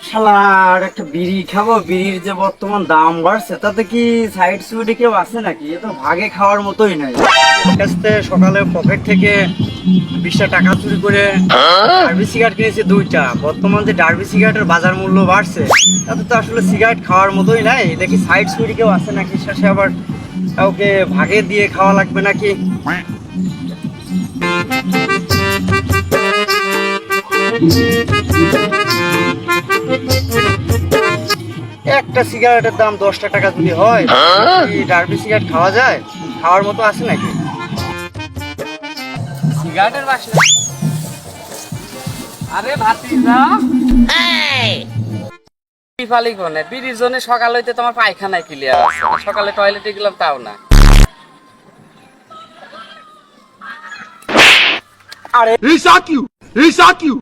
শালার একটা বিড়ি খাবো, বিড়ির যে বর্তমান দাম বাড়ছে তাতে কি সাইড সুইডে কেউ আছে নাকি? এ তো ভাগে খাওয়ার মতোই নাই। কাছ থেকে সকালে পকেট থেকে 20টা টাকা চুরি করে ডার্বি সিগারেট কিনেছি 2টা। বর্তমান যে ডার্বি সিগারেটের বাজার মূল্য বাড়ছে তাতে তো আসলে সিগারেট খাওয়ার মতোই নাই। দেখি সাইড সুইডে কেউ আছে নাকি, শেষে আবার কাউকে ভাগে দিয়ে খাওয়া লাগবে নাকি। একটা সিগারেটের দাম 10টা টাকা যদি হয়, কি ডার্বি সিগারেট খাওয়া যায়? খাওয়ার মতো আছে নাকি? সিগারেটের বাসনা। আরে ভাতিজা, ফালি কোনে বিড়ির জন্য সকাল হইতে তোমার পায়খানায় ক্লিয়ার আছে, সকালে টয়লেটে গেলাম তাও না। আরে He shot you! He shot you!